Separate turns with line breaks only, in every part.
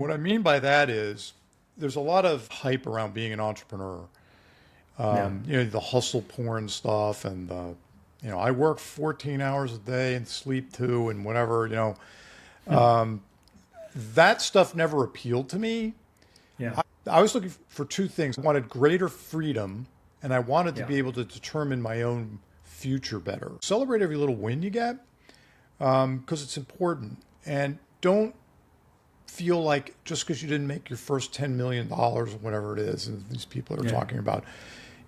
What I mean by that is there's a lot of hype around being an entrepreneur.
Yeah.
The hustle porn stuff and I work 14 hours a day and sleep two and whatever. That stuff never appealed to me.
Yeah.
I was looking for two things. I wanted greater freedom and I wanted to
Yeah.
be able to determine my own future better. Celebrate every little win you get because it's important. And don't feel like just because you didn't make your first $10 million dollars or whatever it is, and these people are
Yeah.
talking about,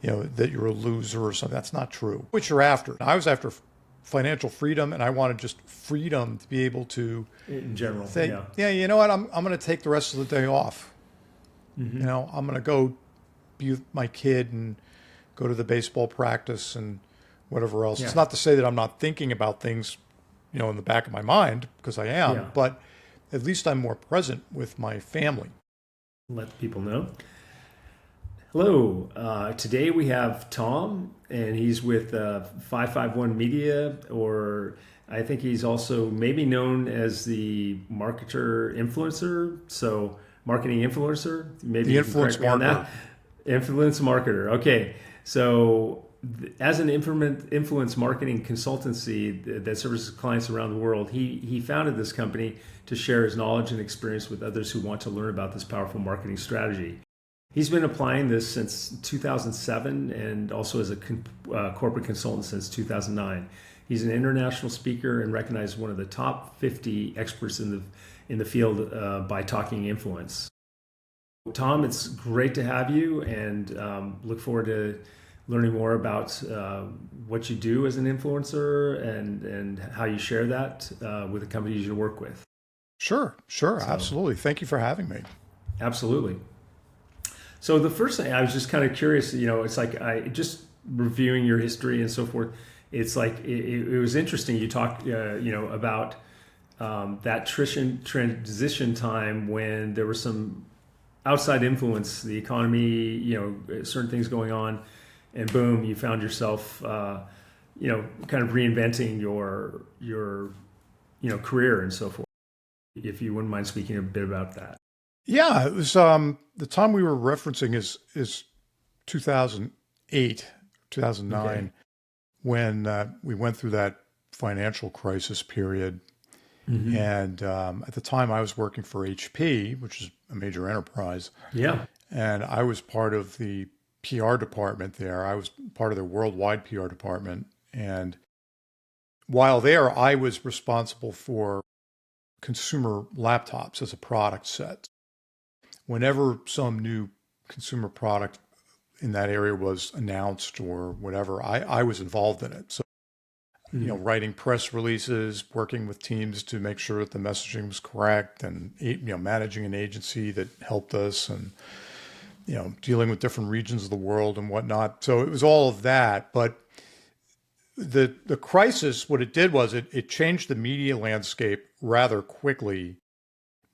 that you're a loser or something. That's not true. What you're after. I was after financial freedom, and I wanted just freedom to be able to
In general.
say,
Yeah.
yeah, you know what, I'm going to take the rest of the day off. I'm going to go be with my kid and go to the baseball practice and whatever else. It's
Yeah.
not to say that I'm not thinking about things, in the back of my mind, because I am,
Yeah.
but at least I'm more present with my family.
Let people know. Hello. Today we have Tom, and he's with 551 Media, or I think he's also maybe known as the marketer influencer. So, marketing influencer. Maybe
The
you can
influence
correct me on
marketer.
that. Influence marketer. Okay. So, as an influence marketing consultancy that services clients around the world, he founded this company to share his knowledge and experience with others who want to learn about this powerful marketing strategy. He's been applying this since 2007 and also as a corporate consultant since 2009. He's an international speaker and recognized one of the top 50 experts in the field by Talking Influence. Tom, it's great to have you, and look forward to learning more about what you do as an influencer and how you share that with the companies you work with.
Sure,
So,
absolutely. Thank you for having me.
absolutely. So the first thing I was just kind of curious, it's like I just reviewing your history and so forth. It's like it was interesting. You talked, about that transition time when there was some outside influence, the economy, certain things going on, and boom, you found yourself, kind of reinventing your career and so forth. If you wouldn't mind speaking a bit about that.
Yeah, it was the time we were referencing is 2008,
Okay.
2009 when we went through that financial crisis period.
Hmm.
And at the time, I was working for HP, which is a major enterprise,
Yeah.
and I was part of the PR department there. I was part of the worldwide PR department. And while there, I was responsible for consumer laptops as a product set. Whenever some new consumer product in that area was announced or whatever, I was involved in it. So,
Hmm.
writing press releases, working with teams to make sure that the messaging was correct, and managing an agency that helped us, and dealing with different regions of the world and whatnot. So it was all of that. But the crisis, what it did was it changed the media landscape rather quickly,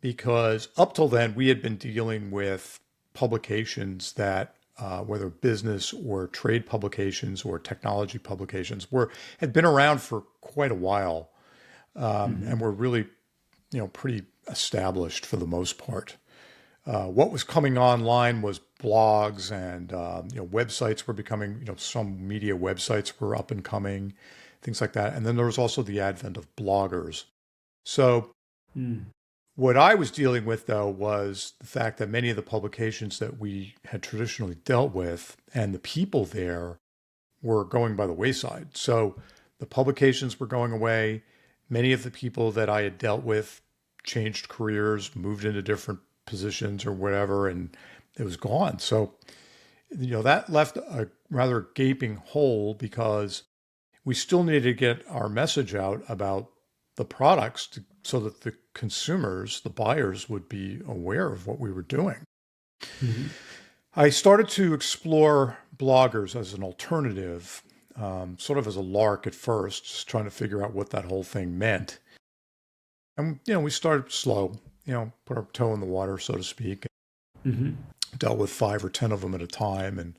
because up till then we had been dealing with publications that whether business or trade publications or technology publications had been around for quite a while,
Hmm.
and were really pretty established for the most part. What was coming online was blogs, and websites were becoming, some media websites were up and coming, things like that. And then there was also the advent of bloggers. So
Mm.
what I was dealing with, though, was the fact that many of the publications that we had traditionally dealt with and the people there were going by the wayside. So the publications were going away. Many of the people that I had dealt with changed careers, moved into different positions or whatever, and it was gone. So, that left a rather gaping hole, because we still needed to get our message out about the products so that the consumers, the buyers, would be aware of what we were doing.
Hmm.
I started to explore bloggers as an alternative, sort of as a lark at first, just trying to figure out what that whole thing meant. And, we started slow, put our toe in the water, so to speak,
Hmm.
dealt with 5 or 10 of them at a time and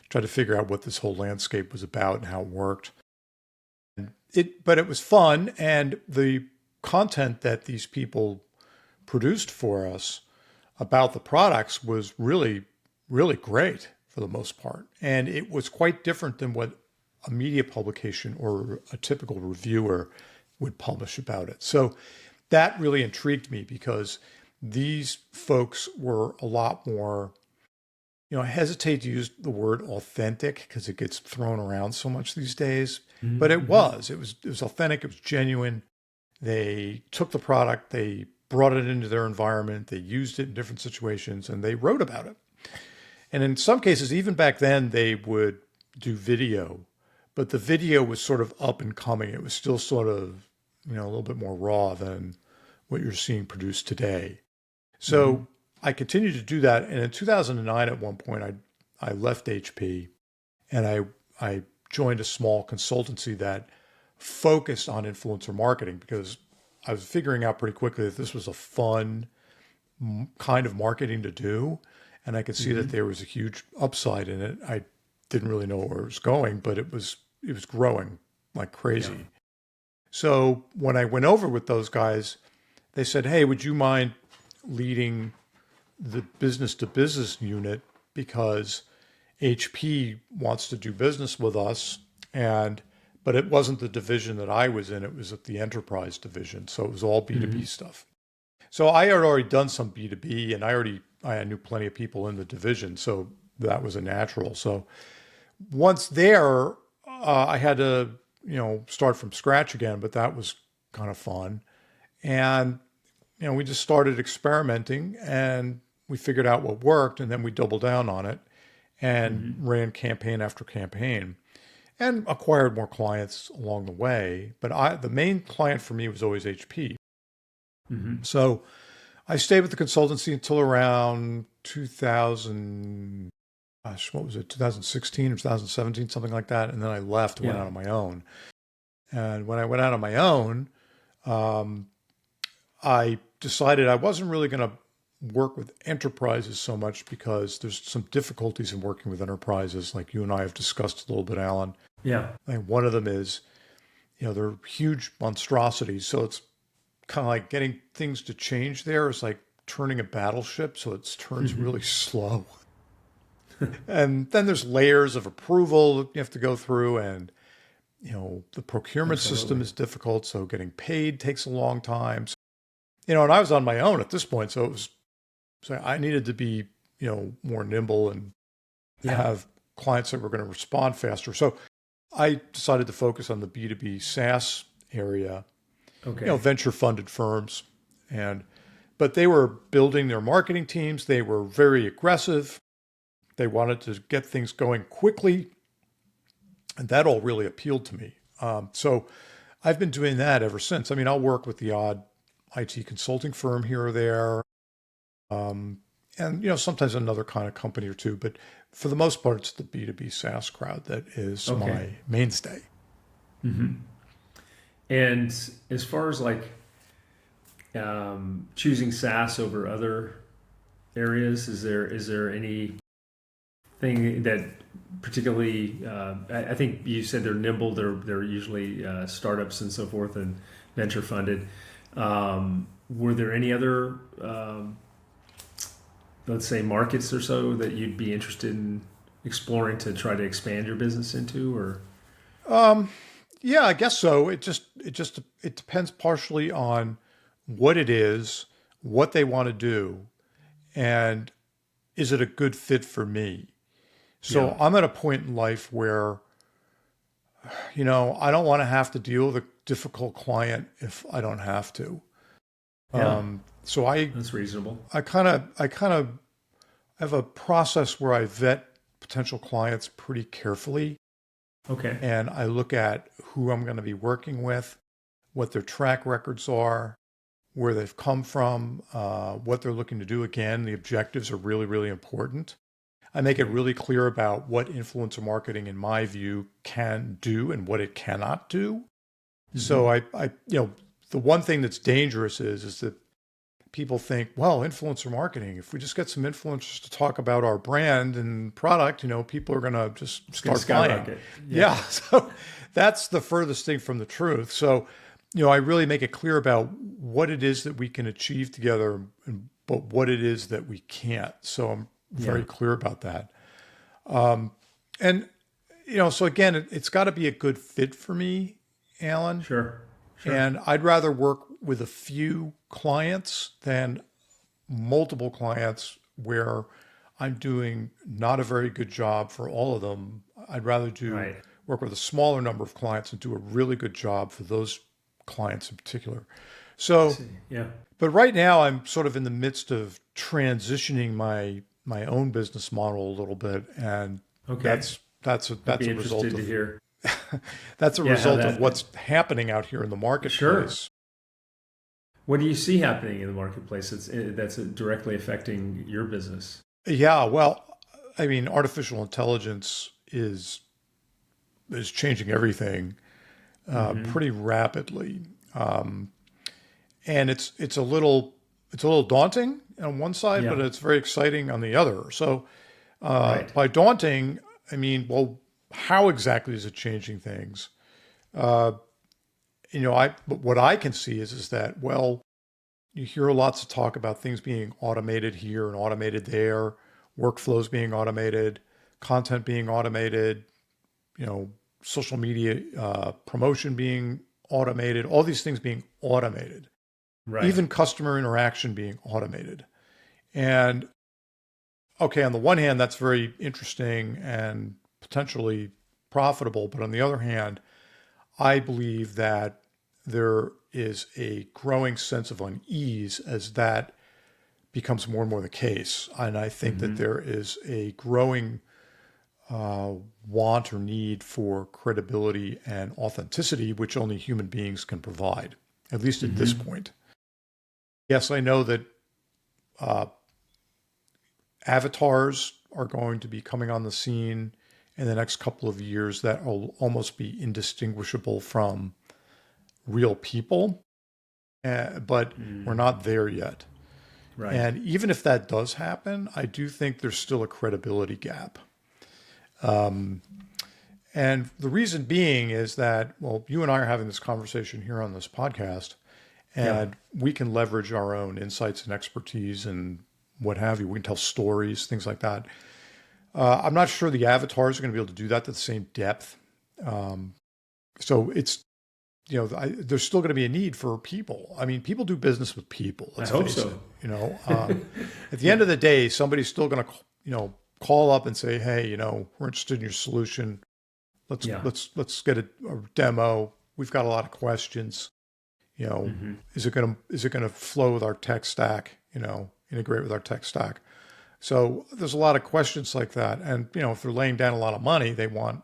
tried to figure out what this whole landscape was about and how it worked. But it was fun, and the content that these people produced for us about the products was really, really great for the most part. And it was quite different than what a media publication or a typical reviewer would publish about it. So that really intrigued me because these folks were a lot more, I hesitate to use the word authentic because it gets thrown around so much these days, but it was authentic. It was genuine. They took the product, they brought it into their environment, they used it in different situations, and they wrote about it. And in some cases, even back then, they would do video, but the video was sort of up and coming. It was still sort of, a little bit more raw than what you're seeing produced today. So I continued to do that. And in 2009, at one point, I left HP and I joined a small consultancy that focused on influencer marketing because I was figuring out pretty quickly that this was a fun kind of marketing to do. And I could see that there was a huge upside in it. I didn't really know where it was going, but it was growing like crazy. Yeah. So when I went over with those guys, they said, "Hey, would you mind leading the business to business unit because HP wants to do business with us?" But it wasn't the division that I was in. It was at the enterprise division. So it was all B2B stuff. So I had already done some B2B and I knew plenty of people in the division. So that was a natural. So once there, I had to, start from scratch again, but that was kind of fun. And, we just started experimenting and we figured out what worked and then we doubled down on it and ran campaign after campaign. And acquired more clients along the way. But the main client for me was always HP. So I stayed with the consultancy until around 2000, what was it, 2016 or 2017, something like that. And then I left and went out on my own. And when I went out on my own, I decided I wasn't really going to work with enterprises so much because there's some difficulties in working with enterprises like you and I have discussed a little bit, Alan.
Yeah.
And one of them is, they're huge monstrosities. So it's kind of like getting things to change there. It's like turning a battleship. So it turns really slow. And then there's layers of approval that you have to go through. And, the procurement system is difficult. So getting paid takes a long time. So, and I was on my own at this point. So I needed to be, more nimble and have clients that were going to respond faster. So I decided to focus on the B2B SaaS area, venture funded firms. But they were building their marketing teams. They were very aggressive. They wanted to get things going quickly. And that all really appealed to me. So I've been doing that ever since. I mean, I'll work with the odd IT consulting firm here or there. And, sometimes another kind of company or two, but for the most part, it's the B2B SaaS crowd that is my mainstay.
And as far as like choosing SaaS over other areas, is there anything that particularly, I think you said they're nimble, they're usually startups and so forth and venture funded. Were there any other let's say markets or so that you'd be interested in exploring to try to expand your business into, or?
Yeah, I guess so. It depends partially on what it is, what they want to do, and is it a good fit for me? So I'm at a point in life where, I don't want to have to deal with a difficult client if I don't have to. So
that's reasonable.
I kind of have a process where I vet potential clients pretty carefully.
Okay.
And I look at who I'm going to be working with, what their track records are, where they've come from, what they're looking to do. Again, the objectives are really, really important. I make it really clear about what influencer marketing, in my view, can do and what it cannot do. So the one thing that's dangerous is that people think, well, influencer marketing, if we just get some influencers to talk about our brand and product, people are going to just start buying. Yeah. So that's the furthest thing from the truth. So, I really make it clear about what it is that we can achieve together and but what it is that we can't. So I'm very
Yeah.
clear about that. And, so again, it's got to be a good fit for me, Alan.
Sure. Sure.
And I'd rather work with a few clients than multiple clients where I'm doing not a very good job for all of them. I'd rather
Right.
work with a smaller number of clients and do a really good job for those clients in particular.
I
So,
see. Yeah.
but right now I'm sort of in the midst of transitioning my own business model a little bit, and
Okay. I'd
that's
be
a result
interested to
of
hear.
that's a
Yeah. How
result of
that.
what's happening out here in the
Sure.
marketplace.
What do you see happening in the marketplace that's directly affecting your business?
Yeah, well, I mean, artificial intelligence is changing everything
Mm-hmm.
pretty rapidly, and it's a little daunting on one side, but
Yeah.
it's very exciting on the other. So
Right.
by daunting, I mean, well, how exactly is it changing things? But what I can see is that, well, you hear lots of talk about things being automated here and automated there, workflows being automated, content being automated, you know, social media promotion being automated, all these things being automated,
Right.
even customer interaction being automated. And okay, on the one hand, that's very interesting and potentially profitable. But on the other hand, I believe that there is a growing sense of unease as that becomes more and more the case. And I think that
Mm-hmm.
there is a growing want or need for credibility and authenticity, which only human beings can provide, at least at this
Mm-hmm.
point. Yes, I know that uh, avatars are going to be coming on the scene in the next couple of years that will almost be indistinguishable from real people, but we're
Mm.
not there yet.
Right.
And even if that does happen, I do think there's still a credibility gap. And the reason being is that, well, you and I are having this conversation here on this podcast,
Yeah.
and we can leverage our own insights and expertise and what have you. We can tell stories, things like that. I'm not sure the avatars are going to be able to do that to the same depth. So it's, there's still going to be a need for people. I mean, people do business with people,
I
let's
hope
face
so.
it. At the end of the day, somebody's still going to, call up and say, hey, we're interested in your solution. Let's
Yeah.
let's get a demo. We've got a lot of questions. You know,
Mm-hmm.
is it gonna flow with our tech stack? Integrate with our tech stack. So there's a lot of questions like that, and if they're laying down a lot of money, they want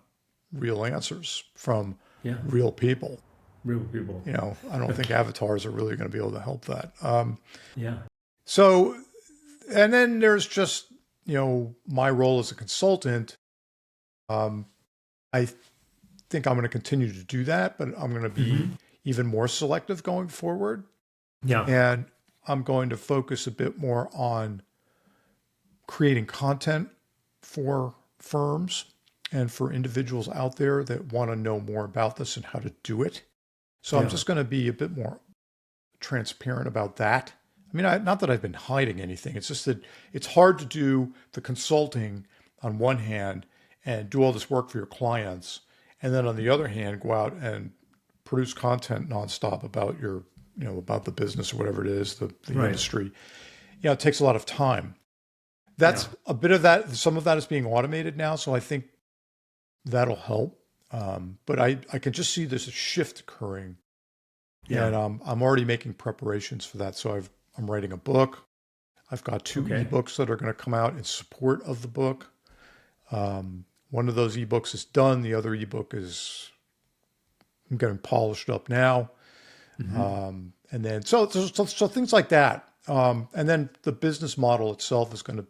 real answers from
Yeah.
real people.
Real people.
I don't think avatars are really going to be able to help that.
Yeah.
So, and then there's just my role as a consultant. Um, I think I'm going to continue to do that, but I'm going to be
Mm-hmm.
even more selective going forward.
Yeah.
And I'm going to focus a bit more on creating content for firms and for individuals out there that want to know more about this and how to do it. So I'm
Yeah.
just going to be a bit more transparent about that. I mean, not that I've been hiding anything. It's just that it's hard to do the consulting on one hand and do all this work for your clients, and then on the other hand, go out and produce content nonstop about about the business or whatever it is, the
Right.
industry. It takes a lot of time.
Yeah.
That's a bit of that. Some of that is being automated now, so I think that'll help. But I can just see there's a shift occurring,
Yeah.
and I'm already making preparations for that. So I'm writing a book. I've got two
Okay.
ebooks that are going to come out in support of the book. One of those ebooks is done. The other ebook is getting polished up now.
Mm-hmm.
And then so things like that. And then the business model itself is going to,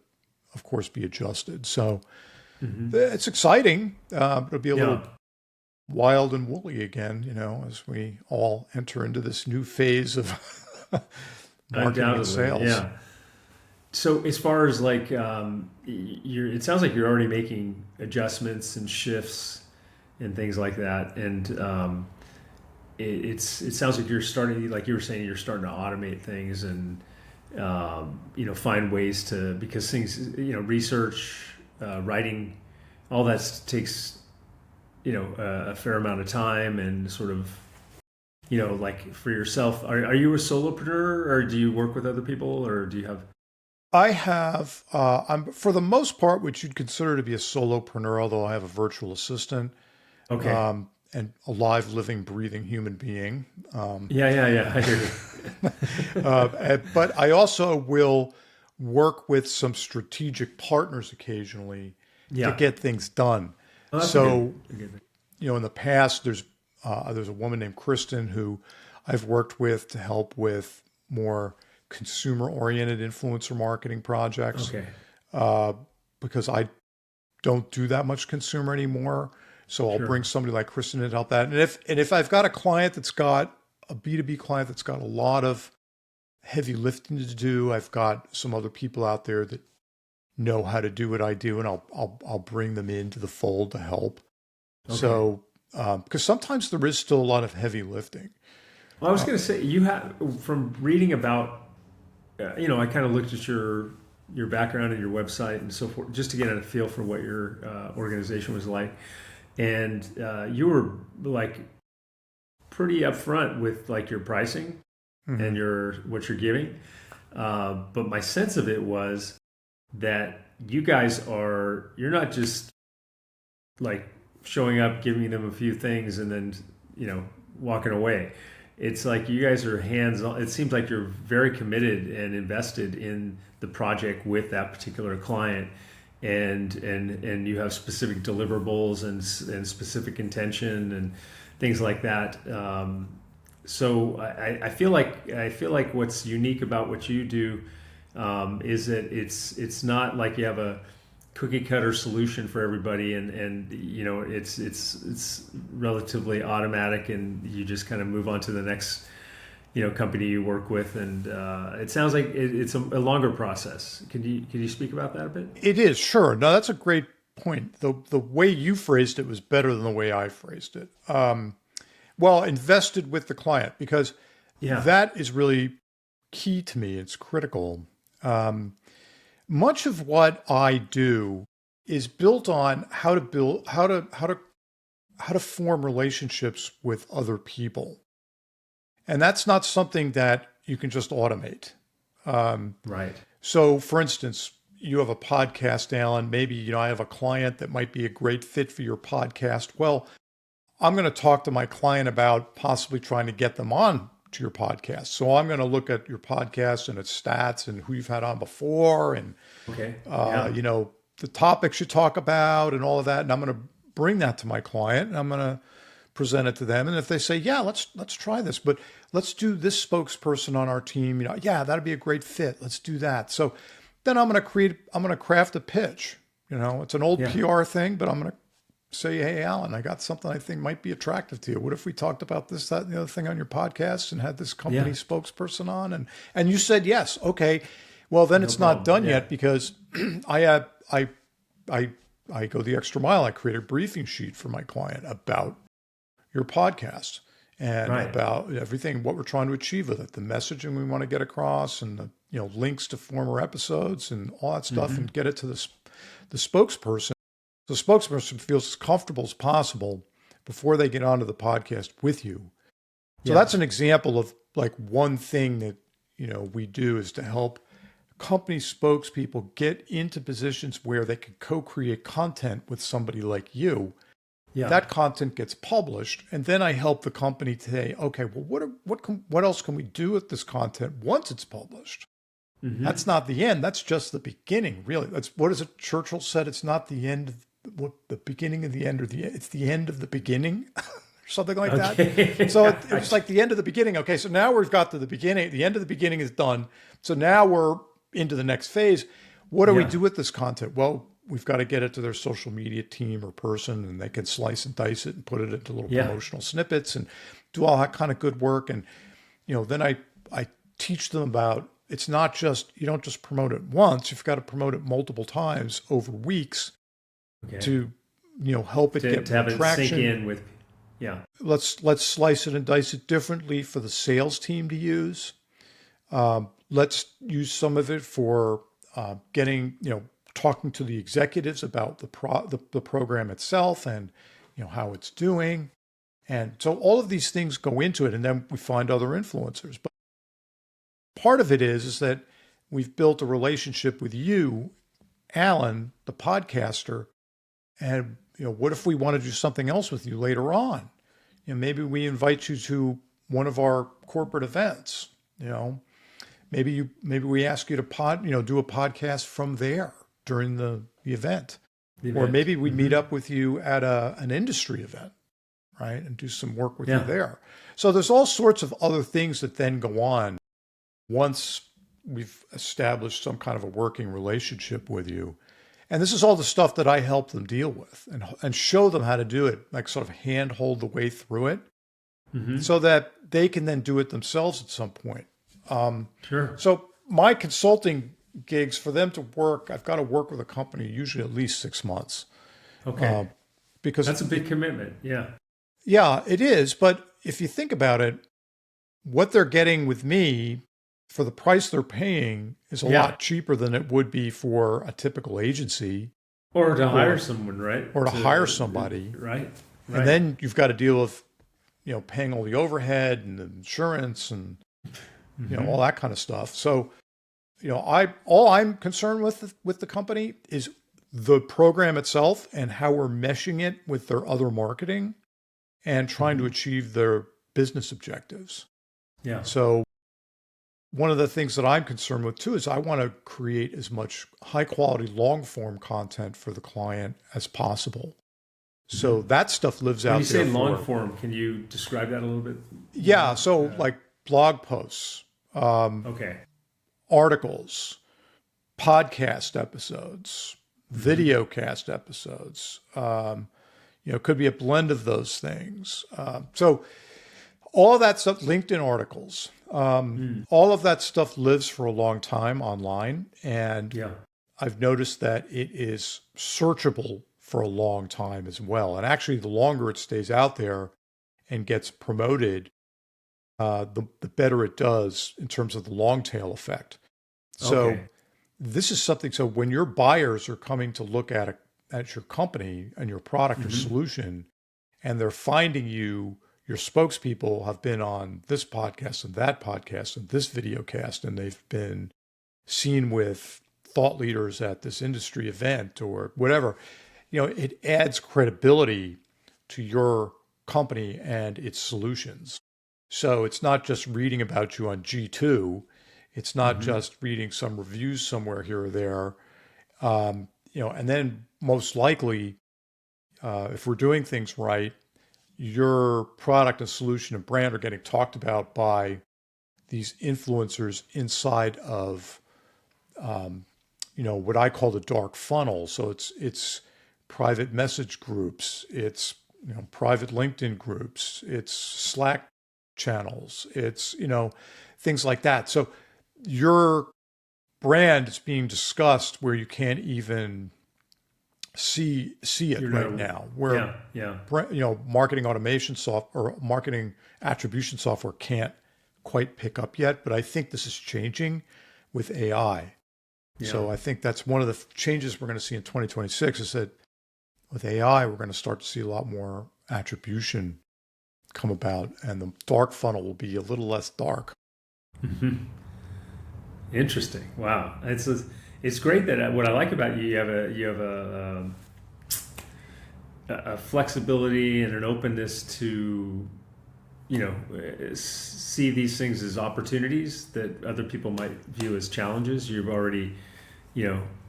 of course, be adjusted. So
Mm-hmm.
it's exciting. It'll be a
Yeah.
little wild and woolly again, as we all enter into this new phase of marketing and
Undoubtedly.
sales.
Yeah. So as far as like it sounds like you're already making adjustments and shifts and things like that, and it sounds like you're starting, like you were saying, you're starting to automate things, and find ways to, because things, research, writing, all that takes, a fair amount of time and sort of, like for yourself, are you a solopreneur or do you work with other people or do you have?
I have, I'm for the most part, what you'd consider to be a solopreneur, although I have a virtual assistant,
Okay.
and a live, living, breathing human being.
Yeah, yeah, yeah. I hear you.
But I also will work with some strategic partners occasionally to
Yeah.
get things done.
Oh, that's
So,
a good thing.
in the past, there's a woman named Kristen who I've worked with to help with more consumer-oriented influencer marketing projects,
Okay.
uh, because I don't do that much consumer anymore. So I'll bring
Sure.
somebody like Kristen in to help that. And if I've got a client that's got a B2B client that's got a lot of heavy lifting to do, I've got some other people out there that know how to do what I do, and I'll bring them into the fold to help.
Okay.
So because sometimes there is still a lot of heavy lifting.
Well, I was going to say, you have, from reading about, I kind of looked at your background and your website and so forth, just to get a feel for what your organization was like. And you were like pretty upfront with like your pricing
Hmm.
and your what you're giving. But my sense of it was that you're not just like showing up, giving them a few things, and then walking away. It's like you guys are hands on. It seems like you're very committed and invested in the project with that particular client, and you have specific deliverables and specific intention and things like that. So I feel like what's unique about what you do is that it's not like you have a cookie cutter solution for everybody, and it's relatively automatic, and you just kind of move on to the next company you work with, and it sounds like it's a longer process. Can you speak about that a bit?
It is, sure. No, that's a great point. The way you phrased it was better than the way I phrased it. Well, invested with the client, because
Yeah.
that is really key to me. It's critical. Um, Much of what I do is built on how to form relationships with other people, and that's not something that you can just automate. Um,
Right.
so, for instance, you have a podcast, Alan. Maybe I have a client that might be a great fit for your podcast. Well, I'm going to talk to my client about possibly trying to get them on to your podcast. So I'm going to look at your podcast and its stats and who you've had on before, and
Okay.
uh,
Yeah.
you know, the topics you talk about and all of that. And I'm going to bring that to my client and I'm going to present it to them. And if they say, yeah, let's try this, but let's do this spokesperson on our team, yeah, that'd be a great fit. Let's do that. So then I'm going to craft a pitch. It's an old
Yeah.
PR thing, but I'm going to say, hey, Alan, I got something I think might be attractive to you. What if we talked about this, that, and the other thing on your podcast and had this company
Yeah.
spokesperson on? And you said yes. Okay. Well, then
No
it's not
problem.
done
Yeah.
yet, because I have I I go the extra mile. I create a briefing sheet for my client about your podcast and
Right.
about everything, what we're trying to achieve with it, the messaging we want to get across, and the links to former episodes and all that stuff,
Mm-hmm.
and get it to the spokesperson. The spokesperson feels as comfortable as possible before they get onto the podcast with you. So
Yeah.
that's an example of like one thing that we do, is to help company spokespeople get into positions where they can co-create content with somebody like you.
Yeah.
That content gets published, and then I help the company to say, okay, well, what else can we do with this content once it's published?
Mm-hmm.
That's not the end. That's just the beginning, really. That's, what is it? Churchill said, it's not the end of the beginning of the end, it's the end of the beginning, or something like that.
Okay.
So it was like the end of the beginning. Okay, so now we've got to the beginning. The end of the beginning is done. So now we're into the next phase. What do we
Yeah.
do with this content? Well, we've got to get it to their social media team or person, and they can slice and dice it and put it into little
Yeah.
promotional snippets and do all that kind of good work. And then I teach them about, it's not just, you don't just promote it once. You've got to promote it multiple times over weeks
Okay.
to help it get
To
more
have it sink
traction.
in with. Yeah.
Let's slice it and dice it differently for the sales team to use. Let's use some of it for getting, talking to the executives about the program itself and, how it's doing. And so all of these things go into it, and then we find other influencers. But part of it is that we've built a relationship with you, Alan, the podcaster, and what if we want to do something else with you later on? Maybe we invite you to one of our corporate events. Maybe we ask you to do a podcast from there during the event. Or maybe we meet up with you at an industry event, right? And do some work with you there. So there's all sorts of other things that then go on once we've established some kind of a working relationship with you. And this is all the stuff that I help them deal with and show them how to do it, like sort of handhold the way through it so that they can then do it themselves at some point.
Sure.
So my consulting gigs, for them to work, I've got to work with a company usually at least 6 months.
Okay.
Because
that's a big commitment. Yeah.
Yeah, it is. But if you think about it, what they're getting with me for the price they're paying is a lot cheaper than it would be for a typical agency.
Or to hire someone, right?
Or to hire somebody.
Right.
And then you've got to deal with, paying all the overhead and the insurance and, all that kind of stuff. So, all I'm concerned with the company is the program itself and how we're meshing it with their other marketing and trying to achieve their business objectives.
Yeah.
So one of the things that I'm concerned with too is I want to create as much high quality long form content for the client as possible. So that stuff lives out there.
When you say long form, can you describe that a little bit?
Yeah. So like blog posts, articles, podcast episodes, video cast episodes. Could be a blend of those things. So all of that stuff, LinkedIn articles, all of that stuff lives for a long time online. And I've noticed that it is searchable for a long time as well. And actually, the longer it stays out there and gets promoted, the better it does in terms of the long tail effect. So this is something, so when your buyers are coming to look at your company and your product or solution, and they're finding your spokespeople have been on this podcast and this video cast, and they've been seen with thought leaders at this industry event or whatever, it adds credibility to your company and its solutions. So it's not just reading about you on G2. It's not just reading some reviews somewhere here or there. And then most likely, if we're doing things right, your product and solution and brand are getting talked about by these influencers inside of, what I call the dark funnel. So it's private message groups, it's private LinkedIn groups, it's Slack channels, it's things like that. So your brand is being discussed where you can't even see it now. Where marketing automation software or marketing attribution software can't quite pick up yet. But I think this is changing with AI. Yeah. So I think that's one of the changes we're going to see in 2026 is that with AI, we're going to start to see a lot more attribution come about, and the dark funnel will be a little less dark.
Interesting. Wow, it's great that what I like about you have a flexibility and an openness to see these things as opportunities that other people might view as challenges. You've already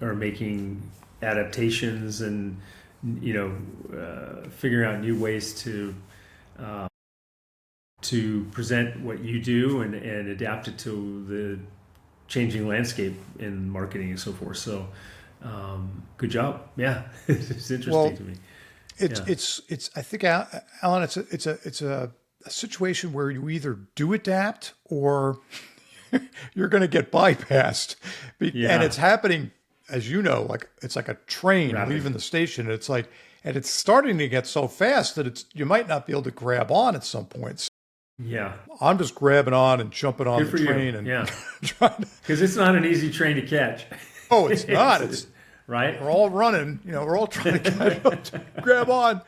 are making adaptations and figuring out new ways to present what you do and adapt it to the changing landscape in marketing and so forth. So good job. Yeah. It's interesting to me.
It's I think, Alan, it's a situation where you either do adapt or you're going to get bypassed. And it's happening, as you know, like it's like a train leaving the station. And it's starting to get so fast that you might not be able to grab on at some points.
Yeah.
I'm just grabbing on and jumping on
Good
the
for you.
train and
Yeah.
trying to,
Because it's not an easy train to catch.
oh, it's not.
It's,
It's,
right?
we're all running, we're all trying to catch up, to grab on.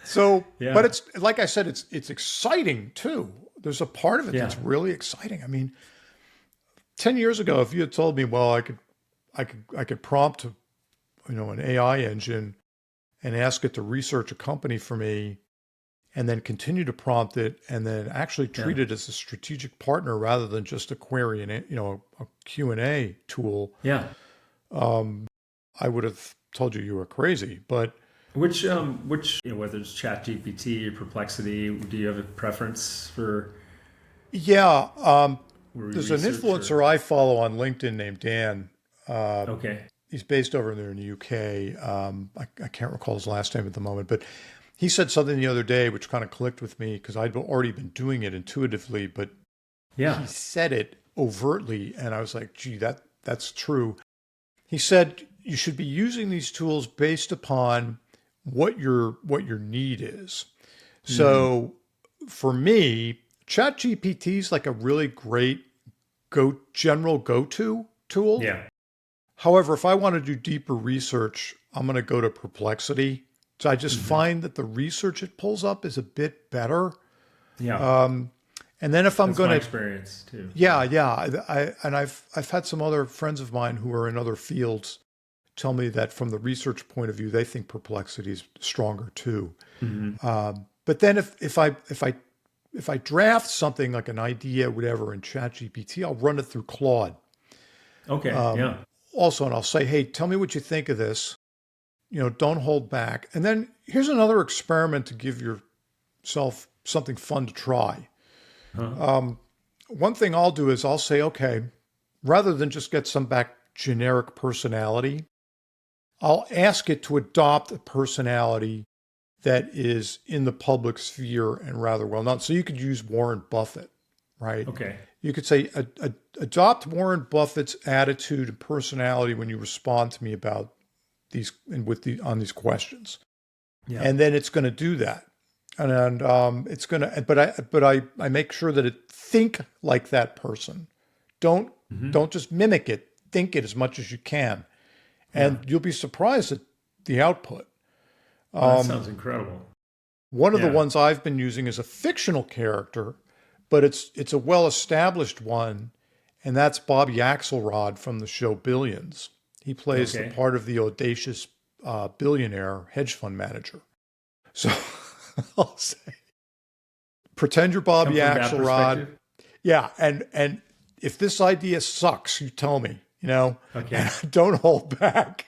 So, but
Yeah.
it's, like I said, it's exciting too. There's a part of it
Yeah.
that's really exciting. I mean, 10 years ago, if you had told me, well, I could prompt, an AI engine and ask it to research a company for me and then continue to prompt it and then actually
Yeah.
treat it as a strategic partner rather than just a query and, a Q&A tool,
Yeah.
I would have told you were crazy. But
Which whether it's Chat GPT or Perplexity, do you have a preference for
yeah, there's an
research or?
influencer I follow on LinkedIn named Dan.
Okay.
He's based over there in the UK. I can't recall his last name at the moment, but he said something the other day which kind of clicked with me because I'd already been doing it intuitively, but
Yeah.
he said it overtly, and I was like, "Gee, that's true." He said you should be using these tools based upon what your need is.
Hmm.
So for me, ChatGPT is like a really great general go-to tool.
Yeah.
However, if I want to do deeper research, I'm going to go to Perplexity. So I just
Hmm.
find that the research it pulls up is a bit better.
Yeah.
And then if I'm
That's
going
my
to,
experience too.
yeah, yeah, I've had some other friends of mine who are in other fields tell me that from the research point of view, they think Perplexity is stronger too.
Hmm.
But then if I draft something like an idea, whatever, in ChatGPT, I'll run it through Claude.
Okay. Yeah.
Also, and I'll say, hey, tell me what you think of this. Don't hold back. And then here's another experiment to give yourself something fun to try.
Huh.
One thing I'll do is I'll say, okay, rather than just get some back generic personality, I'll ask it to adopt a personality that is in the public sphere and rather well known. So you could use Warren Buffett, right?
Okay.
You could say, adopt Warren Buffett's attitude and personality when you respond to me about these and on these questions,
Yeah.
and then it's going to do that, and it's going to. But I make sure that it think like that person. Don't
Hmm.
don't just mimic it. Think it as much as you can,
Yeah.
and you'll be surprised at the output.
Oh, that sounds incredible.
One of the
Yeah.
ones I've been using is a fictional character, but it's a well-established one, and that's Bobby Axelrod from the show Billions. He plays the
Okay.
part of the audacious billionaire hedge fund manager. So I'll say, pretend you're
Come
Bobby
from that
Axelrod.
perspective.
Yeah, and if this idea sucks, you tell me,
Okay.
and don't hold back.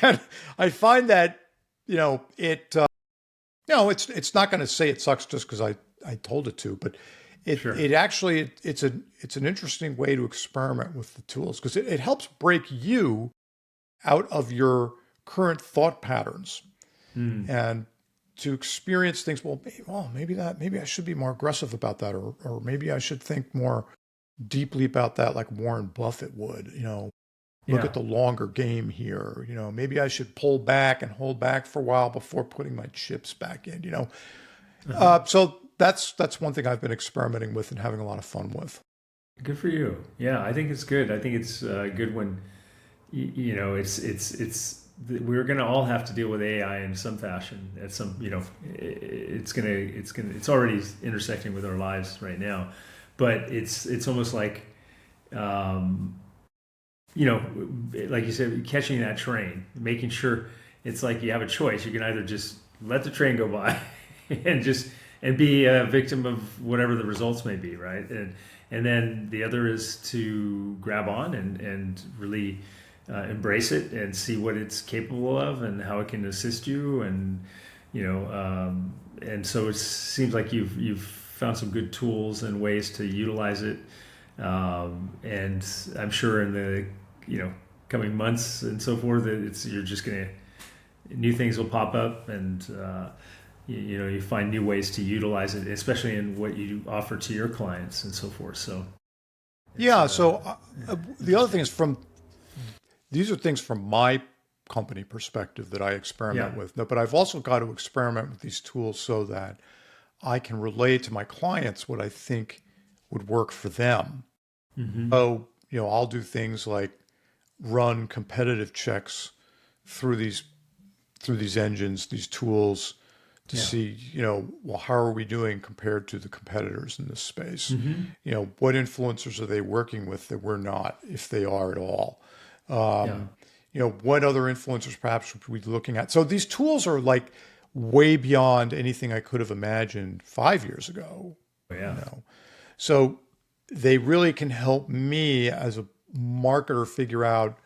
And I find that, it it's not going to say it sucks just because I told it to, but
Sure.
it actually it's an interesting way to experiment with the tools because it helps break you out of your current thought patterns
Mm.
and to experience things. Maybe I should be more aggressive about that, or maybe I should think more deeply about that, like Warren Buffett would. Look
Yeah.
at the longer game here. Maybe I should pull back and hold back for a while before putting my chips back in.
Uh-huh.
So that's one thing I've been experimenting with and having a lot of fun with.
Good for you. Yeah, I think it's good. I think it's good when we're going to all have to deal with AI in some fashion at some it's already intersecting with our lives right now, but it's almost like um, like you said, catching that train, making sure it's like you have a choice. You can either just let the train go by and be a victim of whatever the results may be, right? And then the other is to grab on and really embrace it and see what it's capable of and how it can assist you. And so it seems like you've found some good tools and ways to utilize it. And I'm sure in the coming months and so forth, you're just gonna new things will pop up, and you find new ways to utilize it, especially in what you offer to your clients and so forth. So it's
Yeah. So the other thing
interesting.
is these are things from my company perspective that I
Yeah.
experiment with. No, but I've also got to experiment with these tools so that I can relay to my clients what I think would work for them.
Mm-hmm.
So, I'll do things like run competitive checks through these engines, these tools to
Yeah.
see, well, how are we doing compared to the competitors in this space?
Mm-hmm.
What influencers are they working with that we're not, if they are at all?
Yeah.
What other influencers perhaps should we be looking at? So these tools are like way beyond anything I could have imagined 5 years ago.
Oh,
You
yeah.
know, so they really can help me as a marketer figure out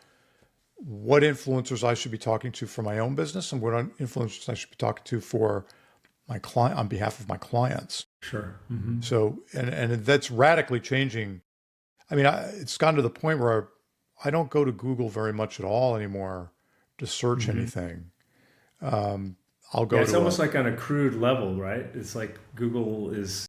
what influencers I should be talking to for my own business and what influencers I should be talking to for my client on behalf of my clients.
Sure. Mm-hmm.
So, and that's radically changing. I mean, it's gotten to the point where I don't go to Google very much at all anymore to search
Mm-hmm.
anything. I'll
Yeah,
go
it's
to
almost like on a crude level, right? It's like Google is,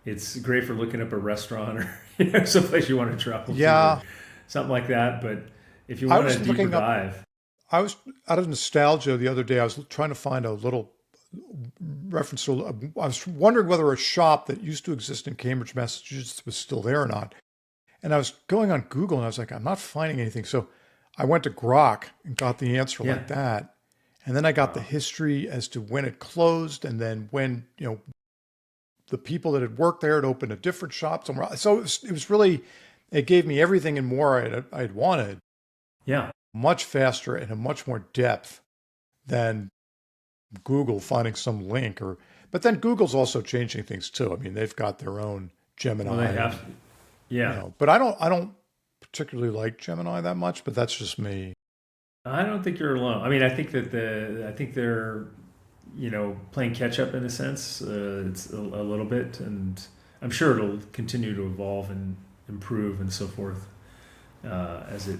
it's great for looking up a restaurant or someplace you want to travel to or
yeah,
something like that. But if you
I
want a
was
deeper
looking up,
dive,
I was out of nostalgia the other day. I was trying to find a little reference to, I was wondering whether a shop that used to exist in Cambridge, Massachusetts was still there or not. And I was going on Google and I was like, I'm not finding anything. So I went to Grok and got the answer
yeah.
like that. And then I got the
Wow.
history as to when it closed and then when, the people that had worked there had opened a different shop somewhere. So it was really, it gave me everything and more I'd wanted
Yeah.
much faster and in much more depth than Google finding some link but then Google's also changing things too. I mean, they've got their own
Well, they
Gemini
have.
and,
Yeah.
but I don't particularly like Gemini that much, but that's just me.
I don't think you're alone. I mean, I think that I think they're, playing catch up in a sense. It's a little bit, and I'm sure it'll continue to evolve and improve and so forth as it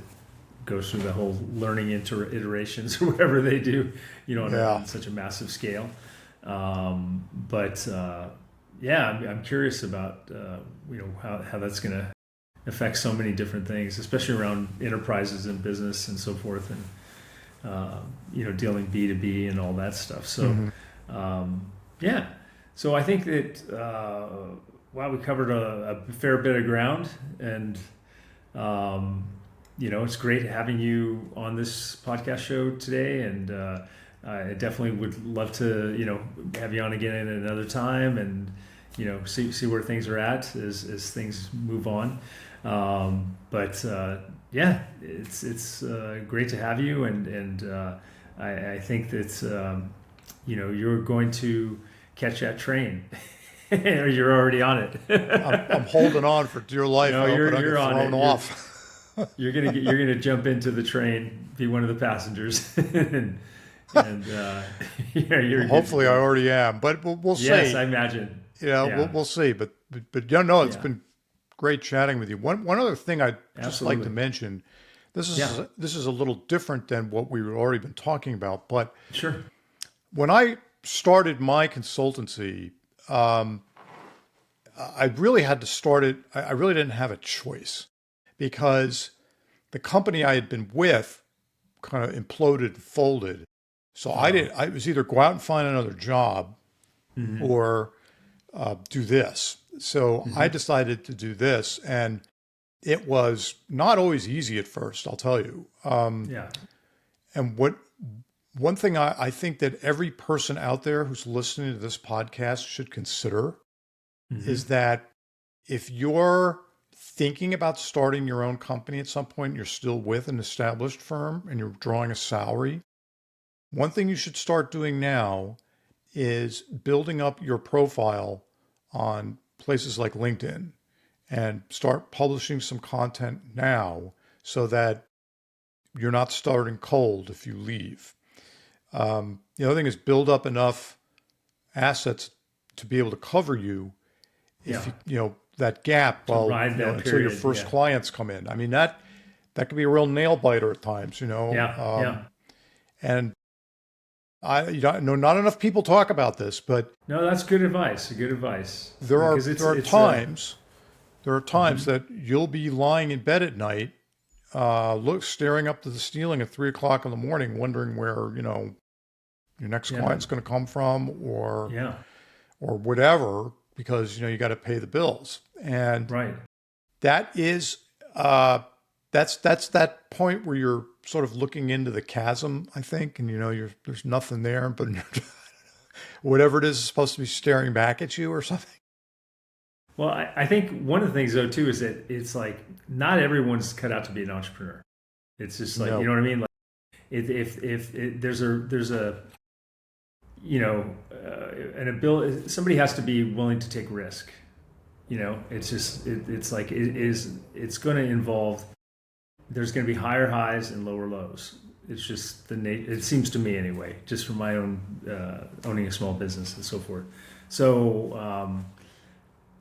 goes through the whole learning iterations or whatever they do,
Yeah.
on such a massive scale. But yeah, I'm curious about how that's going to affect so many different things, especially around enterprises and business and so forth, and dealing B2B and all that stuff. So
Mm-hmm.
yeah, so I think that wow, we covered a fair bit of ground, and it's great having you on this podcast show today, and I definitely would love to have you on again at another time, and see where things are at as things move on. But yeah, it's great to have you, and I think that you're going to catch that train, or you're already on it.
I'm holding on for dear life.
No,
I hope I don't
you're
get
on
thrown
it.
off.
You're gonna jump into the train, be one of the passengers, and you're good to
Hopefully, I
go.
already am, but we'll
Yes,
see.
I imagine.
We'll,
Yeah,
we'll see. But no, it's
yeah,
been great chatting with you. One other thing I'd just like to
absolutely.
mention. This
Yeah,
is a little different than what we've already been talking about. But
sure.
when I started my consultancy, I really had to start it. I really didn't have a choice because the company I had been with kind of imploded, folded. So I
Oh.
did. I was either go out and find another job
Mm-hmm.
or do this. So I
Mm-hmm.
decided to do this, and it was not always easy at first. I'll tell you.
Yeah.
And one thing I think that every person out there who's listening to this podcast should consider
Mm-hmm.
is that if you're thinking about starting your own company at some point, you're still with an established firm and you're drawing a salary, one thing you should start doing now is building up your profile on places like LinkedIn and start publishing some content now so that you're not starting cold if you leave. The other thing is build up enough assets to be able to cover you if
Yeah.
that gap
To ride that
until your
period.
first
Yeah.
clients come in. I mean that can be a real nail biter at times,
Yeah. Yeah.
and I know not enough people talk about this, but
No, that's good advice. Good advice
there are
because
there are
it's
times there are times
mhm.
that you'll be lying in bed at night, staring up to the ceiling at 3 o'clock in the morning, wondering where your next
Yeah.
client's going to come from, or
Yeah.
or whatever because you got to pay the bills. And
Right.
that is that's that point where you're sort of looking into the chasm, I think, and there's nothing there, but whatever it is supposed to be staring back at you or something.
Well, I think one of the things though too is that it's like not everyone's cut out to be an entrepreneur. It's just like, you
No.
know what I mean? Like if there's a an ability, somebody has to be willing to take risk. It's just it's like it's going to involve, there's going to be higher highs and lower lows. It's just it seems to me anyway, just from my own owning a small business and so forth. So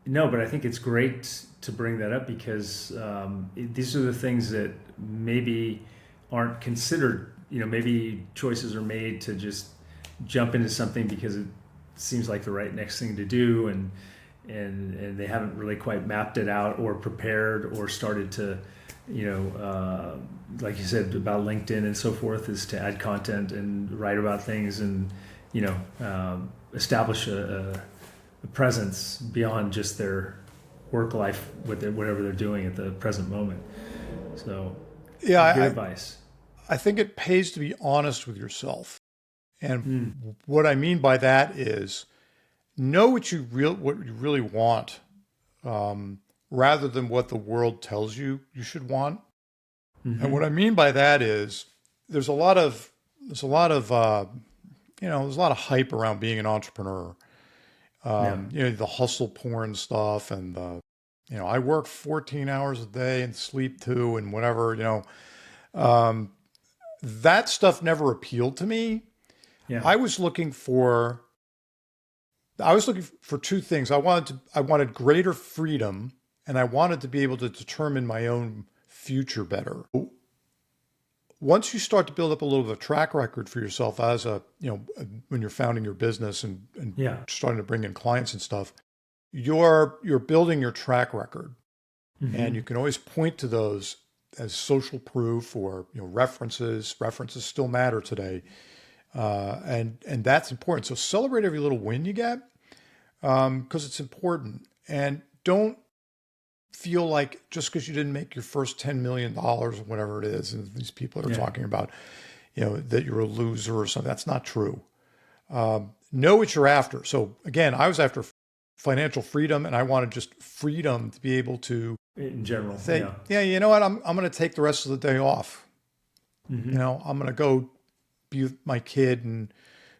no, but I think it's great to bring that up because these are the things that maybe aren't considered. Maybe choices are made to just jump into something because it seems like the right next thing to do, and they haven't really quite mapped it out or prepared or started to, like you said about LinkedIn and so forth, is to add content and write about things and establish a presence beyond just their work life with whatever they're doing at the present moment. So,
Yeah,
good advice.
I think it pays to be honest with yourself. And what I mean by that is know what you really want, rather than what the world tells you should want.
Mm-hmm.
And what I mean by that is there's a lot of hype around being an entrepreneur. The hustle porn stuff and I work 14 hours a day and sleep 2 and whatever, that stuff never appealed to me.
Yeah.
I was looking for 2 things. I wanted greater freedom, and I wanted to be able to determine my own future better. Once you start to build up a little bit of a track record for yourself as when you're founding your business and starting to bring in clients and stuff, you're building your track record. Mm-hmm. And you can always point to those as social proof or references. References still matter today. And that's important. So celebrate every little win you get, because it's important. And don't feel like just because you didn't make your first $10 million or whatever it is, and these people are talking about, that you're a loser or something. That's not true. Know what you're after. So again, I was after financial freedom, and I wanted just freedom to be able to,
in general,
say, you know what, I'm going to take the rest of the day off.
Mm-hmm.
I'm going to go be with my kid and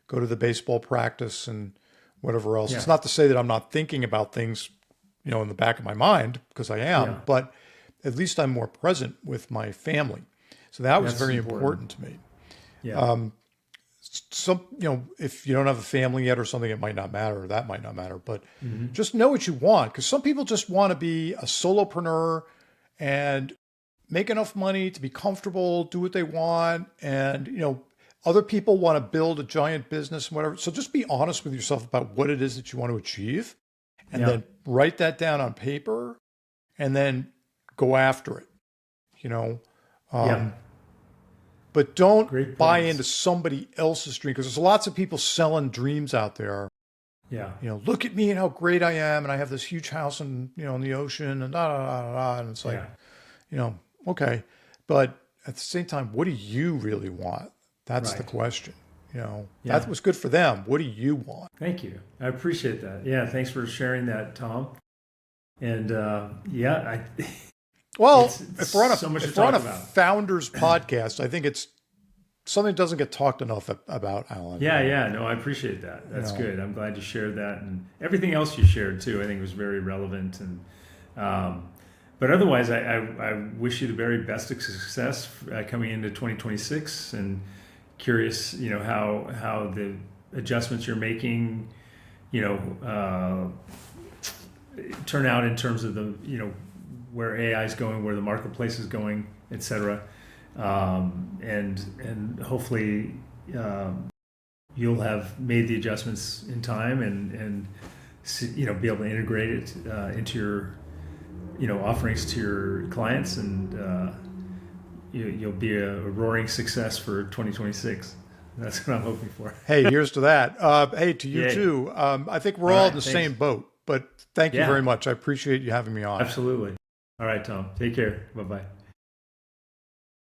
go to the baseball practice and whatever else. Yeah. It's not to say that I'm not thinking about things, in the back of my mind, because I am, but at least I'm more present with my family. So that's very important to me. Yeah. If you don't have a family yet or something, it might not matter, or that might not matter, but just know what you want. Because some people just want to be a solopreneur and make enough money to be comfortable, do what they want. And, other people want to build a giant business and whatever. So just be honest with yourself about what it is that you want to achieve, and then write that down on paper and then go after it, But don't buy into somebody else's dream, because there's lots of people selling dreams out there. Yeah. Look at me and how great I am. And I have this huge house in the ocean and and it's like, okay. But at the same time, what do you really want? That's the question. That was good for them. What do you want?
Thank you. I appreciate that. Yeah. Thanks for sharing that, Tom. And
well, if we're on a founders podcast, I think it's something that doesn't get talked enough about, Alan.
Yeah. No, I appreciate that. That's good. I'm glad you shared that, and everything else you shared too, I think was very relevant. And but otherwise, I wish you the very best of success coming into 2026, and curious, how the adjustments you're making, turn out in terms of the, where AI is going, where the marketplace is going, et cetera. And hopefully you'll have made the adjustments in time and be able to integrate it into your offerings to your clients, and you'll be a roaring success for 2026. That's what I'm hoping for.
Hey, here's to that. Hey, to you
Yay.
too. I think we're
All
all in
right.
the
Thanks.
same boat, but thank you very
Yeah,
much. I appreciate you having me on.
absolutely. All right, Tom. Take care. Bye bye.